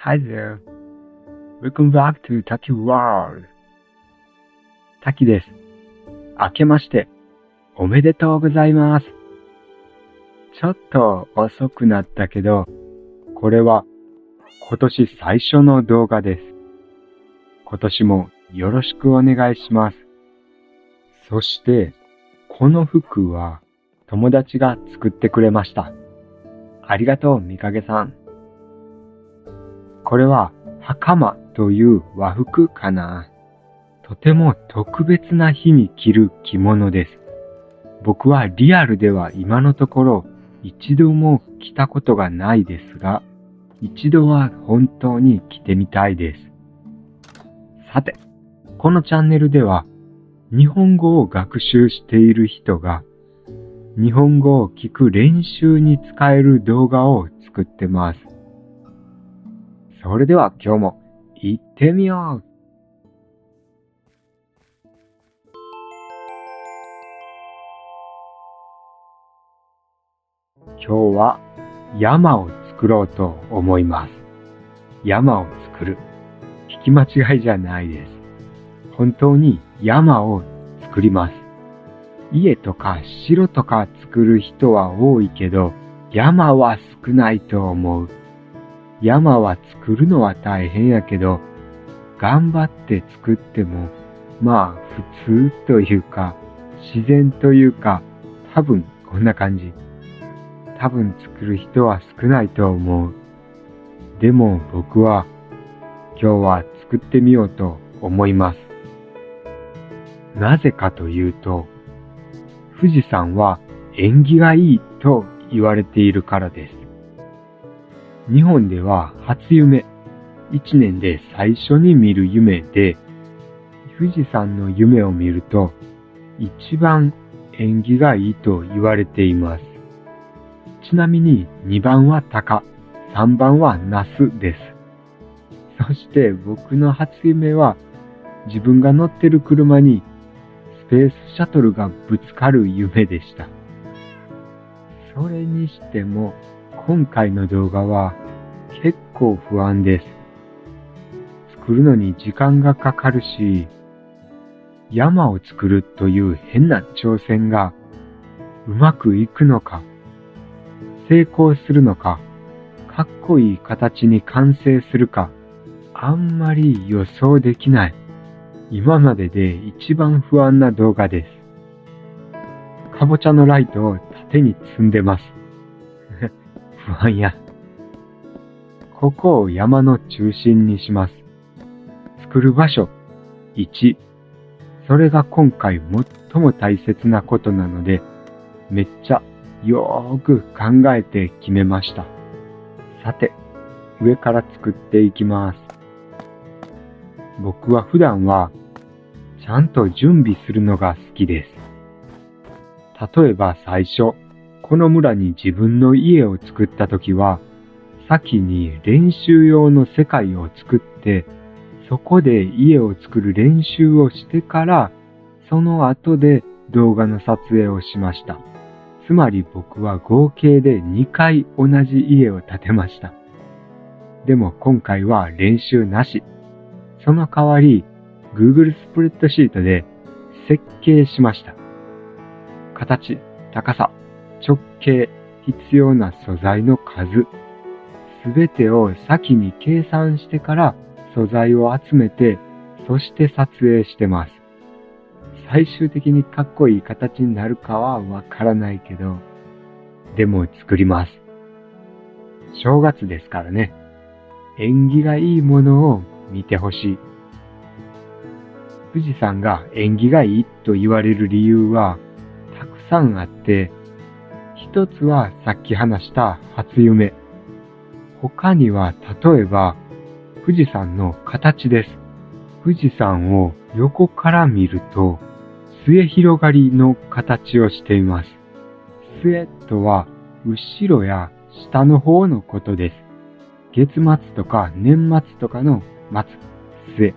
Hi there. Welcome back to Taki World. 滝です。明けましておめでとうございます。ちょっと遅くなったけど、これは今年最初の動画です。今年もよろしくお願いします。そして、この服は友達が作ってくれました。ありがとう、みかげさん。これは袴という和服かな。とても特別な日に着る着物です。僕はリアルでは今のところ一度も着たことがないですが、一度は本当に着てみたいです。さて、このチャンネルでは日本語を学習している人が日本語を聞く練習に使える動画を作ってます。それでは今日も行ってみよう。今日は山を作ろうと思います。山を作る。聞き間違いじゃないです。本当に山を作ります。家とか城とか作る人は多いけど、山は少ないと思う。山は作るのは大変やけど、頑張って作っても、まあ普通というか、自然というか、多分こんな感じ。多分作る人は少ないと思う。でも僕は今日は作ってみようと思います。なぜかというと、富士山は縁起がいいと言われているからです。日本では初夢、一年で最初に見る夢で、富士山の夢を見ると一番縁起がいいと言われています。ちなみに2番は鷹、3番はナスです。そして僕の初夢は自分が乗ってる車にスペースシャトルがぶつかる夢でした。それにしても今回の動画は結構不安です。作るのに時間がかかるし、山を作るという変な挑戦がうまくいくのか、成功するのか、かっこいい形に完成するか、あんまり予想できない。今までで一番不安な動画です。かぼちゃのライトを縦に積んでます。不安や。ここを山の中心にします。作る場所1。それが今回最も大切なことなので、めっちゃよーく考えて決めました。さて、上から作っていきます。僕は普段はちゃんと準備するのが好きです。例えば最初、この村に自分の家を作ったときは、先に練習用の世界を作って、そこで家を作る練習をしてから、その後で動画の撮影をしました。つまり僕は合計で2回同じ家を建てました。でも今回は練習なし。その代わり Google スプレッドシートで設計しました。形、高さ、直径、必要な素材の数、すべてを先に計算してから素材を集めて、そして撮影してます。最終的にかっこいい形になるかはわからないけど、でも作ります。正月ですからね。縁起がいいものを見てほしい。富士山が縁起がいいと言われる理由はたくさんあって、一つはさっき話した初夢。他には例えば富士山の形です。富士山を横から見ると末広がりの形をしています。末とは後ろや下の方のことです。月末とか年末とかの末、末。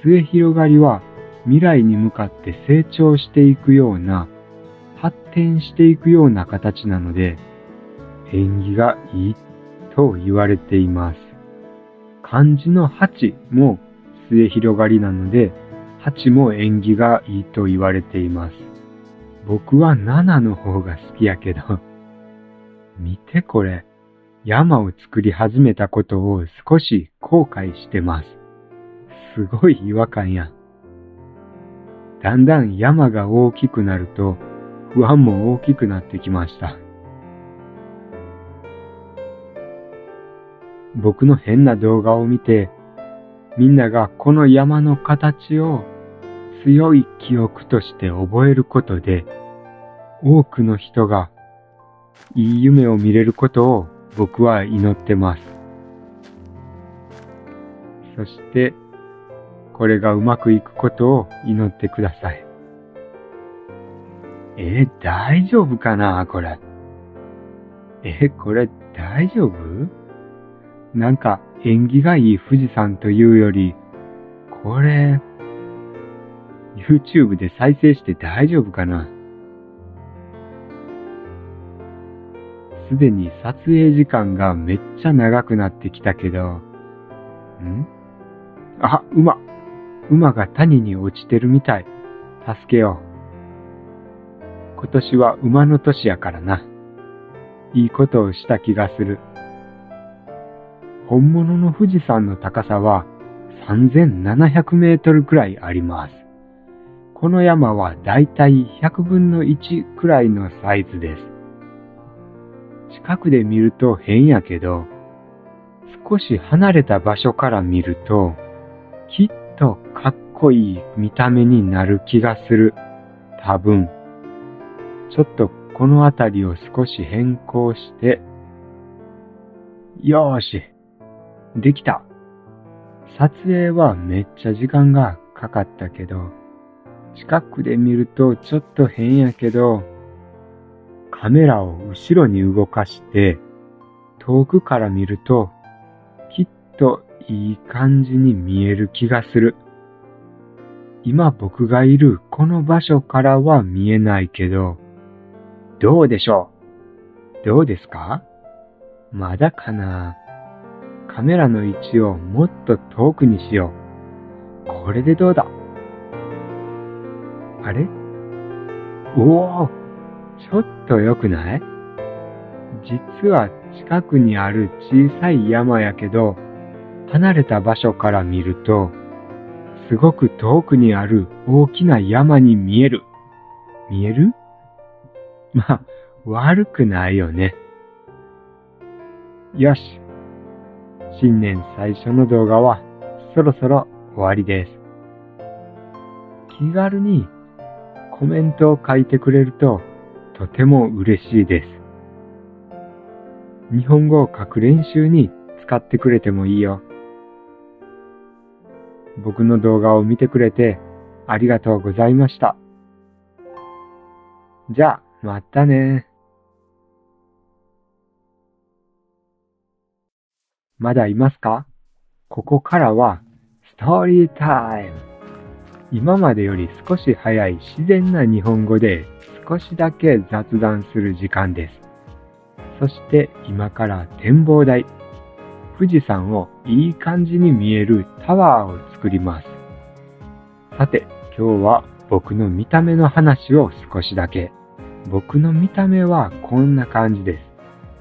末広がりは未来に向かって成長していくような、発展していくような形なので、縁起がいいと言われています。漢字の8も末広がりなので、8も縁起がいいと言われています。僕は7の方が好きやけど、見てこれ、山を作り始めたことを少し後悔してます。すごい違和感や。だんだん山が大きくなると、不安も大きくなってきました。僕の変な動画を見て、みんながこの山の形を強い記憶として覚えることで、多くの人がいい夢を見れることを僕は祈ってます。そして、これがうまくいくことを祈ってください。大丈夫かなこれ。これ大丈夫？なんか縁起がいい富士山というより、これ、YouTube で再生して大丈夫かな？すでに撮影時間がめっちゃ長くなってきたけど、馬が谷に落ちてるみたい。助けよう。今年は馬の年やからな。いいことをした気がする。本物の富士山の高さは3700メートルくらいあります。この山はだいたい100分の1くらいのサイズです。近くで見ると変やけど、少し離れた場所から見ると、きっとかっこいい見た目になる気がする。多分。ちょっとこの辺りを少し変更して、よーし。できた。撮影はめっちゃ時間がかかったけど、近くで見るとちょっと変やけど、カメラを後ろに動かして、遠くから見ると、きっといい感じに見える気がする。今僕がいるこの場所からは見えないけど、どうでしょう？どうですか？まだかな？カメラの位置をもっと遠くにしよう。これでどうだ？あれ？おー！ちょっと良くない？実は近くにある小さい山やけど、離れた場所から見ると、すごく遠くにある大きな山に見える。見える？まあ、悪くないよね。よし。新年最初の動画はそろそろ終わりです。気軽にコメントを書いてくれるととても嬉しいです。日本語を書く練習に使ってくれてもいいよ。僕の動画を見てくれてありがとうございました。じゃあ、またね。まだいますか？ここからはストーリータイム。今までより少し早い自然な日本語で少しだけ雑談する時間です。そして今から展望台、富士山をいい感じに見えるタワーを作ります。さて、今日は僕の見た目の話を少しだけ。僕の見た目はこんな感じです。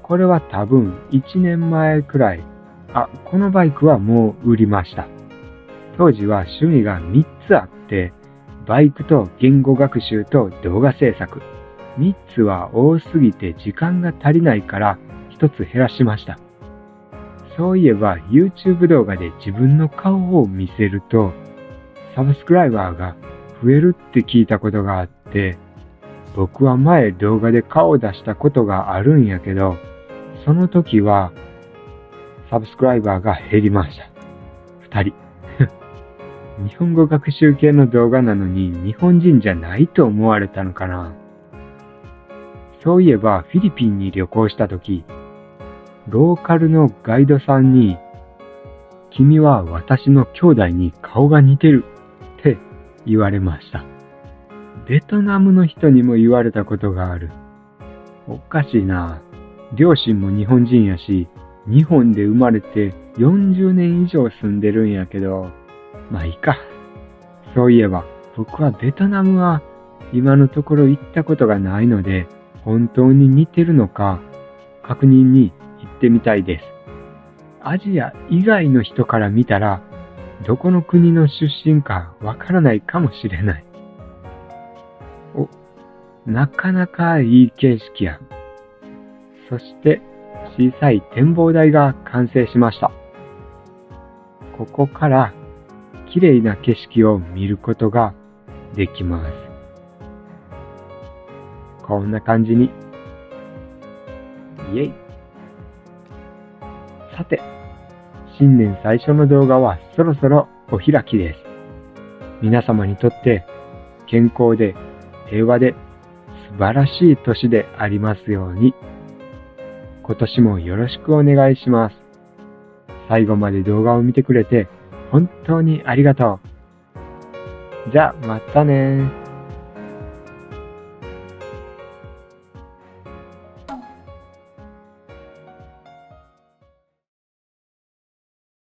これは多分1年前くらい。このバイクはもう売りました。当時は趣味が3つあって、バイクと言語学習と動画制作。3つは多すぎて時間が足りないから1つ減らしました。そういえば YouTube 動画で自分の顔を見せると、サブスクライバーが増えるって聞いたことがあって、僕は前動画で顔を出したことがあるんやけど、その時はサブスクライバーが減りました。2人。日本語学習系の動画なのに日本人じゃないと思われたのかな。そういえばフィリピンに旅行した時、ローカルのガイドさんに、君は私の兄弟に顔が似てるって言われました。ベトナムの人にも言われたことがある。おかしいな。両親も日本人やし、日本で生まれて40年以上住んでるんやけど、まあいいか。そういえば、僕はベトナムは今のところ行ったことがないので、本当に似てるのか確認に行ってみたいです。アジア以外の人から見たら、どこの国の出身かわからないかもしれない。なかなかいい景色や。そして小さい展望台が完成しました。ここから綺麗な景色を見ることができます。こんな感じに。イエイ。さて、新年最初の動画はそろそろお開きです。皆様にとって健康で平和で素晴らしい年でありますように。今年もよろしくお願いします。最後まで動画を見てくれて本当にありがとう。じゃあまたね。